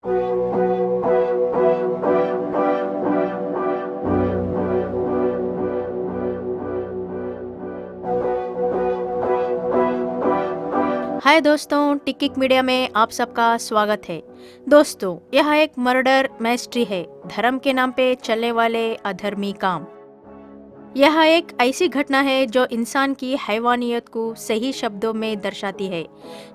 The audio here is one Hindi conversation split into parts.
हाय दोस्तों, टिकिक मीडिया में आप सबका स्वागत है। दोस्तों, यह एक मर्डर मिस्ट्री है, धर्म के नाम पे चलने वाले अधर्मी काम। यह एक ऐसी घटना है जो इंसान की हैवानियत को सही शब्दों में दर्शाती है,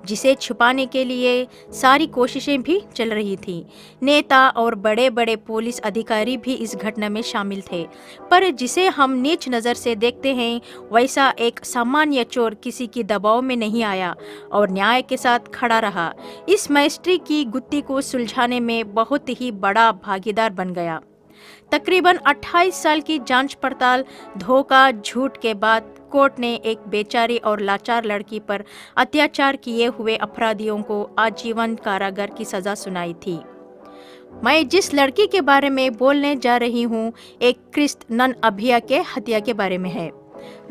जिसे छुपाने के लिए सारी कोशिशें भी चल रही थी। नेता और बड़े बड़े पुलिस अधिकारी भी इस घटना में शामिल थे, पर जिसे हम नीच नज़र से देखते हैं, वैसा एक सामान्य चोर किसी की दबाव में नहीं आया और न्याय के साथ खड़ा रहा। इस मिस्ट्री की गुत्थी को सुलझाने में बहुत ही बड़ा भागीदार बन गया। तकरीबन 28 साल की जांच पड़ताल, धोखा, झूठ के बाद कोर्ट ने एक बेचारी और लाचार लड़की पर अत्याचार किए हुए अपराधियों को आजीवन कारागार की सजा सुनाई थी। मैं जिस लड़की के बारे में बोलने जा रही हूँ, एक क्रिस्त नन अभिया के हत्या के बारे में है।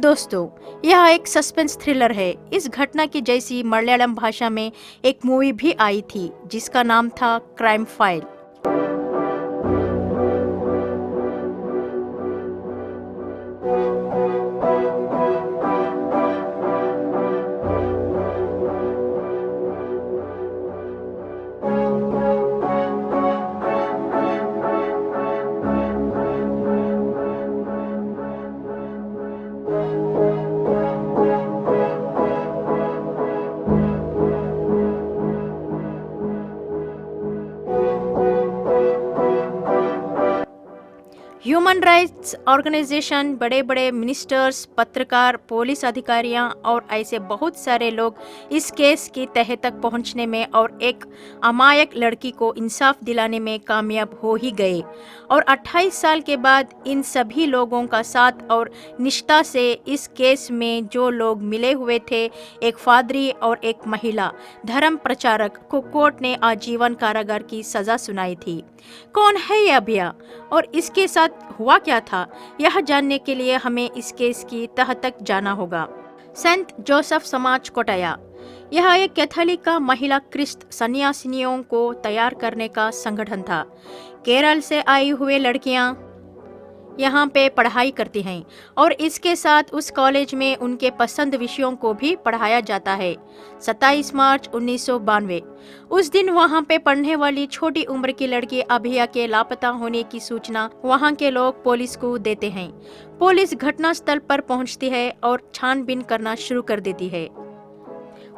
दोस्तों, यह एक सस्पेंस थ्रिलर है। इस घटना की जैसी मलयालम भाषा में एक मूवी भी आई थी, जिसका नाम था crime file. Human rights organisation, बड़े बड़े मिनिस्टर्स, पत्रकार, पुलिस अधिकारियां और ऐसे बहुत सारे लोग इस केस की तह तक पहुंचने में और एक अमायक लड़की को इंसाफ दिलाने में कामयाब हो ही गए। और 28 साल के बाद इन सभी लोगों का साथ और निष्ठा से इस केस में जो लोग मिले हुए थे, एक फादरी और एक महिला धर्म प्रचारक को कोर्ट ने आजीवन कारागार की सजा सुनाई थी। कौन है यह अभिया और इसके साथ हुआ क्या था, यह जानने के लिए हमें इस केस की तह तक जाना होगा। सेंट जोसेफ समाज कोटाया, यह एक कैथोलिक का महिला क्रिस्त सन्यासिनियों को तैयार करने का संगठन था। केरल से आई हुए लड़कियां यहाँ पे पढ़ाई करती हैं और इसके साथ उस कॉलेज में उनके पसंद विषयों को भी पढ़ाया जाता है। 27 मार्च 1992 उस दिन वहाँ पे पढ़ने वाली छोटी उम्र की लड़की अभिया के लापता होने की सूचना वहाँ के लोग पुलिस को देते हैं। पुलिस घटनास्थल पर पहुँचती है और छानबीन करना शुरू कर देती है।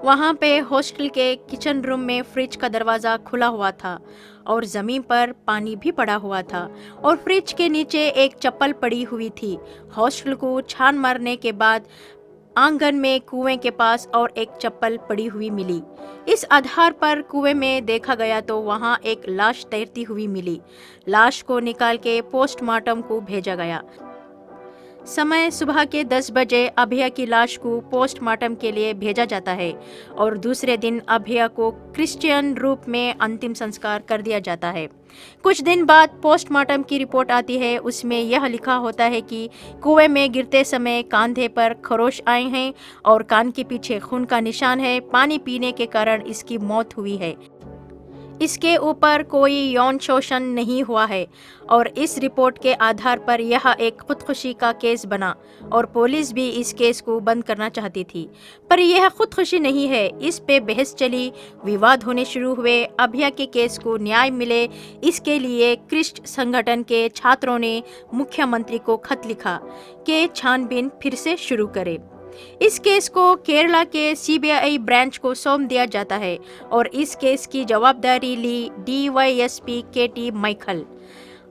वहाँ पे हॉस्टल के किचन रूम में फ्रिज का दरवाज़ा खुला हुआ था और ज़मीन पर पानी भी पड़ा हुआ था और फ्रिज के नीचे एक चप्पल पड़ी हुई थी। हॉस्टल को छान मारने के बाद आंगन में कुएं के पास और एक चप्पल पड़ी हुई मिली। इस आधार पर कुएं में देखा गया तो वहाँ एक लाश तैरती हुई मिली। लाश को निकाल के पोस्टमार्टम को भेजा गया। समय सुबह के 10 बजे अभिया की लाश को पोस्टमार्टम के लिए भेजा जाता है और दूसरे दिन अभिया को क्रिश्चियन रूप में अंतिम संस्कार कर दिया जाता है। कुछ दिन बाद पोस्टमार्टम की रिपोर्ट आती है। उसमें यह लिखा होता है कि कुएं में गिरते समय कंधे पर खरोश आए हैं और कान के पीछे खून का निशान है। पानी पीने के कारण इसकी मौत हुई है। इसके ऊपर कोई यौन शोषण नहीं हुआ है और इस रिपोर्ट के आधार पर यह एक खुदकुशी का केस बना और पुलिस भी इस केस को बंद करना चाहती थी। पर यह खुदकुशी नहीं है, इस पे बहस चली, विवाद होने शुरू हुए। अभिया के केस को न्याय मिले, इसके लिए क्रिस्ट संगठन के छात्रों ने मुख्यमंत्री को खत लिखा कि छानबीन फिर से शुरू करे। इस केस को केरला के सीबीआई ब्रांच को सौंप दिया जाता है और इस केस की जवाबदारी ली डीवाईएसपी केटी माइकल।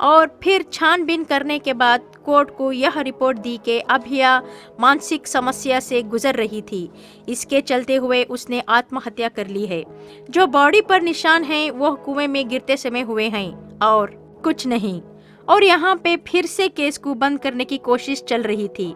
और फिर छानबीन करने के बाद कोर्ट को यह रिपोर्ट दी कि अभिया मानसिक समस्या से गुजर रही थी। इसके चलते हुए उसने आत्महत्या कर ली है। जो बॉडी पर निशान हैं वह कुएं में गिरते समय हुए हैं और कुछ नहीं। और यहाँ पे फिर से केस को बंद करने की कोशिश चल रही थी।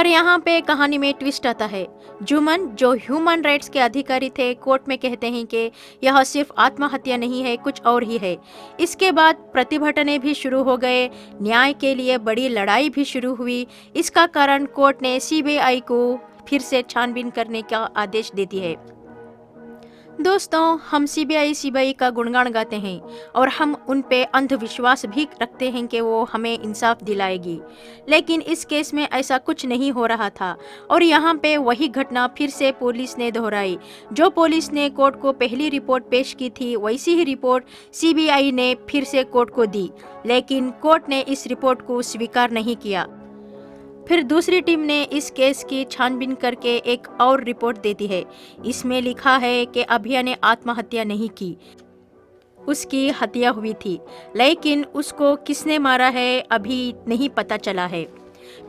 पर यहाँ पे कहानी में ट्विस्ट आता है। जुमन, जो ह्यूमन राइट्स के अधिकारी थे, कोर्ट में कहते हैं कि यह सिर्फ आत्महत्या नहीं है, कुछ और ही है। इसके बाद प्रतिभटनें भी शुरू हो गए, न्याय के लिए बड़ी लड़ाई भी शुरू हुई। इसका कारण कोर्ट ने सीबीआई को फिर से छानबीन करने का आदेश देती है। दोस्तों, हम सीबीआई का गुणगान गाते हैं और हम उन पे अंधविश्वास भी रखते हैं कि वो हमें इंसाफ दिलाएगी, लेकिन इस केस में ऐसा कुछ नहीं हो रहा था। और यहाँ पे वही घटना फिर से पुलिस ने दोहराई। जो पुलिस ने कोर्ट को पहली रिपोर्ट पेश की थी, वैसी ही रिपोर्ट सीबीआई ने फिर से कोर्ट को दी, लेकिन कोर्ट ने इस रिपोर्ट को स्वीकार नहीं किया। फिर दूसरी टीम ने इस केस की छानबीन करके एक और रिपोर्ट देती है। इसमें लिखा है कि अभिया ने आत्महत्या नहीं की, उसकी हत्या हुई थी, लेकिन उसको किसने मारा है अभी नहीं पता चला है।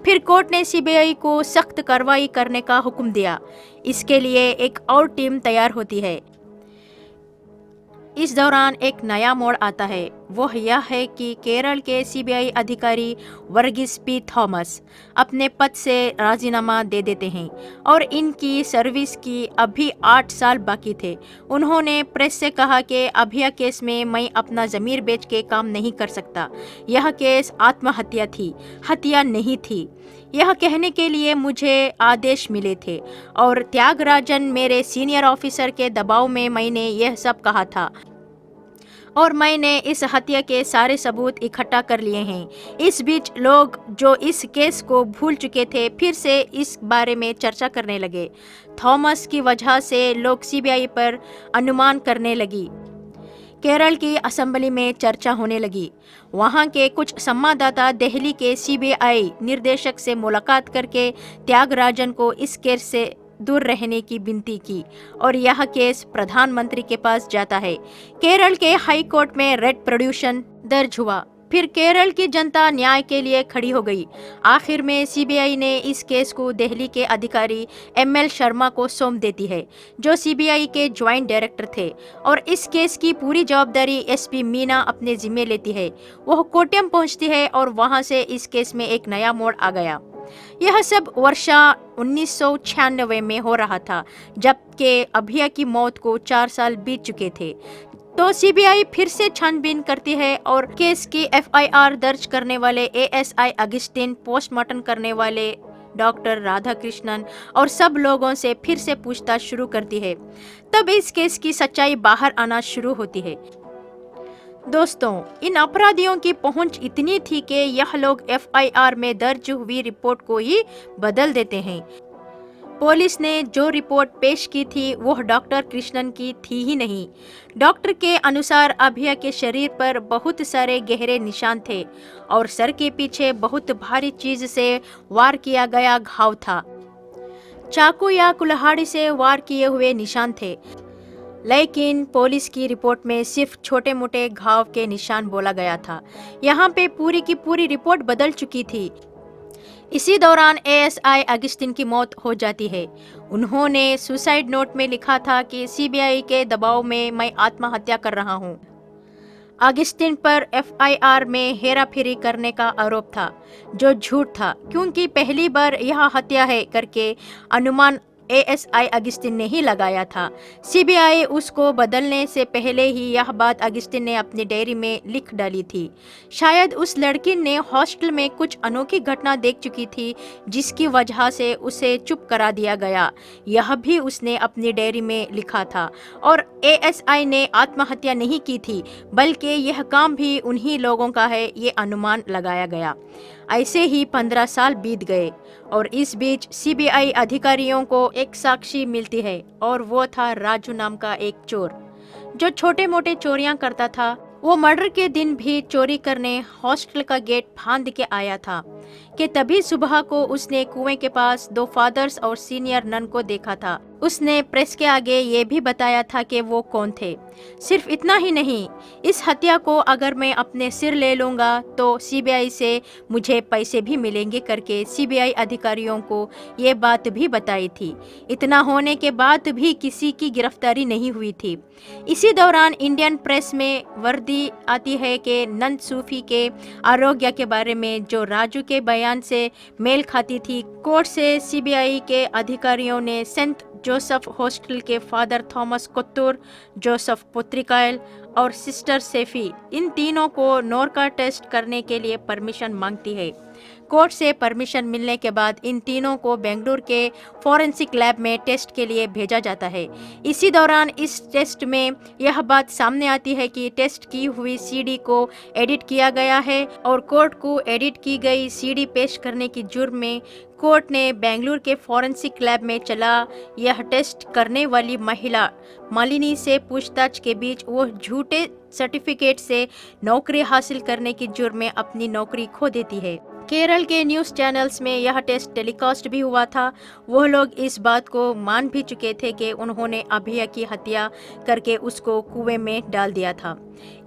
फिर कोर्ट ने सीबीआई को सख्त कार्रवाई करने का हुक्म दिया। इसके लिए एक और टीम तैयार होती है। इस दौरान एक नया मोड़ आता है। वह यह है कि केरल के सीबीआई अधिकारी वर्गीस पी थॉमस अपने पद से राजीनामा दे देते हैं और इनकी सर्विस की अभी 8 साल बाकी थे। उन्होंने प्रेस से कहा कि अभिया केस में मैं अपना ज़मीर बेच के काम नहीं कर सकता। यह केस आत्महत्या थी, हत्या नहीं थी। यह कहने के लिए मुझे आदेश मिले थे और त्यागराजन मेरे सीनियर ऑफिसर के दबाव में मैंने यह सब कहा था और मैंने इस हत्या के सारे सबूत इकट्ठा कर लिए हैं। इस बीच लोग जो इस केस को भूल चुके थे फिर से इस बारे में चर्चा करने लगे। थॉमस की वजह से लोग सीबीआई पर अनुमान करने लगी। केरल की असेंबली में चर्चा होने लगी। वहां के कुछ संवाददाता दिल्ली के सीबीआई निर्देशक से मुलाकात करके त्यागराजन को इस केस से दूर रहने की विनती की और यह केस प्रधानमंत्री के पास जाता है। केरल के हाई कोर्ट में रेड पिटीशन दर्ज हुआ। फिर केरल की जनता न्याय के लिए खड़ी हो गई। आखिर में सीबीआई ने इस केस को दिल्ली के अधिकारी एमएल शर्मा को सौंप देती है, जो सीबीआई के ज्वाइंट डायरेक्टर थे, और इस केस की पूरी जवाबदारी एसपी मीना अपने जिम्मे लेती है। वह कोट्यम पहुंचती है और वहां से इस केस में एक नया मोड़ आ गया। यह सब वर्षा 1996 में हो रहा था, जबकि अभिया की मौत को 4 साल बीत चुके थे। तो सीबीआई फिर से छानबीन करती है और केस की एफआईआर दर्ज करने वाले एएसआई अगस्टिन, पोस्टमार्टम करने वाले डॉक्टर राधाकृष्णन और सब लोगों से फिर से पूछताछ शुरू करती है। तब इस केस की सच्चाई बाहर आना शुरू होती है। दोस्तों, इन अपराधियों की पहुंच इतनी थी कि यह लोग एफआईआर में दर्ज हुई रिपोर्ट को ही बदल देते हैं। पुलिस ने जो रिपोर्ट पेश की थी वह डॉक्टर कृष्णन की थी ही नहीं। डॉक्टर के अनुसार अभिया के शरीर पर बहुत सारे गहरे निशान थे और सर के पीछे बहुत भारी चीज से वार किया गया घाव था। चाकू या कुल्हाड़ी से वार किए हुए निशान थे, लेकिन पुलिस की रिपोर्ट में सिर्फ छोटे मोटे घाव के निशान बोला गया था। यहाँ पे पूरी की पूरी रिपोर्ट बदल चुकी थी। इसी दौरान एएसआई अगस्टिन की मौत हो जाती है। उन्होंने सुसाइड नोट में लिखा था कि सीबीआई के दबाव में मैं आत्महत्या कर रहा हूँ। अगस्टिन पर एफआईआर में हेराफेरी करने का आरोप था, जो झूठ था, क्योंकि पहली बार यह हत्या है करके अनुमान एएसआई अगस्टिन ने ही लगाया था। सीबीआई उसको बदलने से पहले ही यह बात अगस्टिन ने अपनी डायरी में लिख डाली थी। शायद उस लड़की ने हॉस्टल में कुछ अनोखी घटना देख चुकी थी, जिसकी वजह से उसे चुप करा दिया गया। यह भी उसने अपनी डायरी में लिखा था और एएसआई ने आत्महत्या नहीं की थी, बल्कि यह काम भी उन्हीं लोगों का है, ये अनुमान लगाया गया। ऐसे ही 15 साल बीत गए और इस बीच सीबीआई अधिकारियों को एक साक्षी मिलती है और वो था राजू नाम का एक चोर, जो छोटे मोटे चोरियां करता था। वो मर्डर के दिन भी चोरी करने हॉस्टल का गेट फांद के आया था कि तभी सुबह को उसने कुएं के पास 2 फादर्स और सीनियर नन को देखा था। उसने प्रेस के आगे ये भी बताया था कि वो कौन थे। सिर्फ इतना ही नहीं, इस हत्या को अगर मैं अपने सिर ले लूँगा तो सीबीआई से मुझे पैसे भी मिलेंगे करके सीबीआई अधिकारियों को ये बात भी बताई थी। इतना होने के बाद भी किसी की गिरफ्तारी नहीं हुई थी। इसी दौरान इंडियन प्रेस में वर्दी आती है कि नंद सूफी के आरोग्य के बारे में जो राजू के बयान बयान से मेल खाती थी। कोर्ट से सीबीआई के अधिकारियों ने सेंट जोसेफ हॉस्टल के फादर थॉमस कोत्तूर, जोसेफ पुत्रिकायल और सिस्टर सेफी, इन तीनों को नोरका टेस्ट करने के लिए परमिशन मांगती है। कोर्ट से परमिशन मिलने के बाद इन तीनों को बेंगलुरु के फॉरेंसिक लैब में टेस्ट के लिए भेजा जाता है। इसी दौरान इस टेस्ट में यह बात सामने आती है कि टेस्ट की हुई सीडी को एडिट किया गया है और कोर्ट को एडिट की गई सीडी पेश करने की जुर्म में कोर्ट ने बेंगलुरु के फॉरेंसिक लैब में चला यह टेस्ट करने वाली महिला मालिनी से पूछताछ के बीच वो झूठे सर्टिफिकेट से नौकरी हासिल करने की जुर्म में अपनी नौकरी खो देती है। केरल के न्यूज़ चैनल्स में यह टेस्ट टेलीकास्ट भी हुआ था। वह लोग इस बात को मान भी चुके थे कि उन्होंने अभिया की हत्या करके उसको कुएं में डाल दिया था।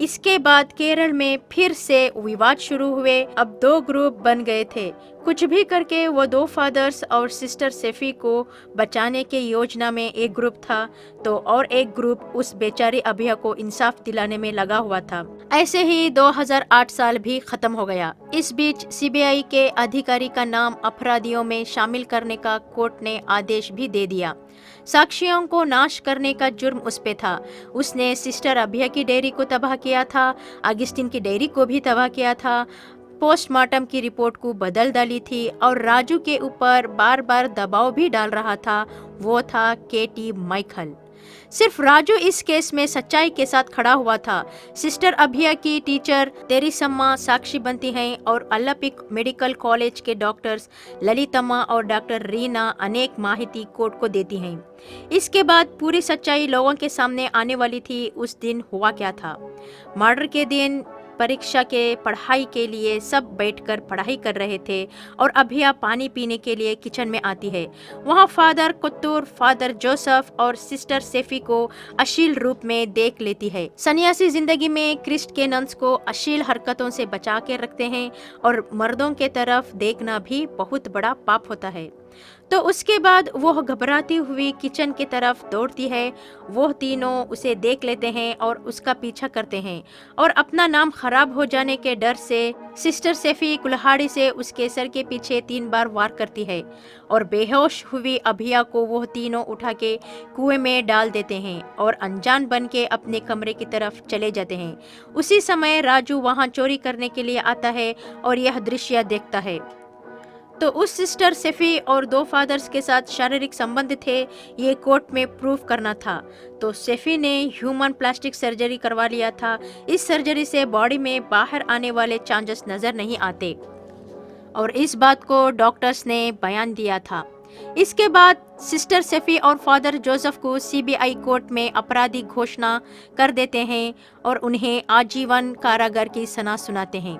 इसके बाद केरल में फिर से विवाद शुरू हुए। अब दो ग्रुप बन गए थे। कुछ भी करके वो दो फादर्स और सिस्टर सेफी को बचाने के योजना में एक ग्रुप था तो और एक ग्रुप उस बेचारी अभिया को इंसाफ दिलाने में लगा हुआ था। ऐसे ही 2008 साल भी खत्म हो गया। इस बीच सीबीआई के अधिकारी का नाम अपराधियों में शामिल करने का कोर्ट ने आदेश भी दे दिया। साक्ष्यों को नाश करने का जुर्म उस पे था। उसने सिस्टर अभिया की डायरी को तबाह किया था, अगस्टिन की डायरी को भी तबाह किया था, पोस्टमार्टम की रिपोर्ट को बदल डाली थी और राजू के ऊपर बार बार दबाव भी डाल रहा था। वो था केटी माइकल। सिर्फ राजू इस केस में सच्चाई के साथ खड़ा हुआ था। सिस्टर अभिया की टीचर तेरिसम्मा साक्षी बनती हैं और अल्लापिक मेडिकल कॉलेज के डॉक्टर्स ललितम्मा और डॉक्टर रीना अनेक माहिती कोर्ट को देती हैं। इसके बाद पूरी सच्चाई लोगों के सामने आने वाली थी। उस दिन हुआ क्या था? मर्डर के दिन परीक्षा के पढ़ाई के लिए सब बैठकर पढ़ाई कर रहे थे और अभिया पानी पीने के लिए किचन में आती है। वहाँ फादर कोत्तूर, फादर जोसेफ और सिस्टर सेफी को अश्लील रूप में देख लेती है। सन्यासी जिंदगी में क्रिस्ट के नंस को अश्लील हरकतों से बचा के रखते हैं और मर्दों के तरफ देखना भी बहुत बड़ा पाप होता है। तो उसके बाद वह घबराती हुई किचन की तरफ दौड़ती है। वो तीनों उसे देख लेते हैं और उसका पीछा करते हैं और अपना नाम खराब हो जाने के डर से सिस्टर सेफी कुल्हाड़ी से उसके सर के पीछे 3 बार वार करती है और बेहोश हुई अभिया को वो तीनों उठा के कुएं में डाल देते हैं और अनजान बन के अपने कमरे की तरफ चले जाते हैं। उसी समय राजू वहां चोरी करने के लिए आता है और यह दृश्य देखता है। तो उस सिस्टर सेफी और 2 फादर्स के साथ शारीरिक संबंध थे, ये कोर्ट में प्रूफ करना था। तो सेफी ने ह्यूमन प्लास्टिक सर्जरी करवा लिया था। इस सर्जरी से बॉडी में बाहर आने वाले चांसेस नजर नहीं आते और इस बात को डॉक्टर्स ने बयान दिया था। इसके बाद सिस्टर सेफी और फादर जोसेफ को सीबीआई कोर्ट में अपराधी घोषणा कर देते हैं और उन्हें आजीवन कारागार की सजा सुनाते हैं।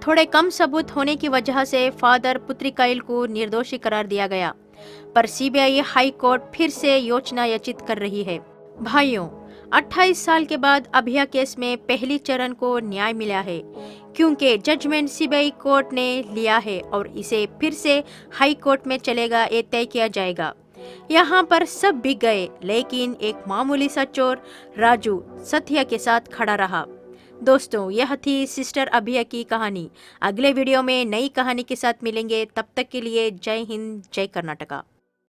थोड़े कम सबूत होने की वजह से फादर पुत्रिकायल को निर्दोषी करार दिया गया, पर सीबीआई हाई कोर्ट फिर से योजना याचित कर रही है। भाइयों, 28 साल के बाद अभिया केस में पहली चरण को न्याय मिला है क्योंकि जजमेंट सीबीआई कोर्ट ने लिया है और इसे फिर से हाई कोर्ट में चलेगा, ये तय किया जाएगा। यहाँ पर सब बिक गए, लेकिन एक मामूली सा चोर राजू सत्य के साथ खड़ा रहा। दोस्तों, यह थी सिस्टर अभिया की कहानी। अगले वीडियो में नई कहानी के साथ मिलेंगे। तब तक के लिए जय हिंद, जय कर्नाटका।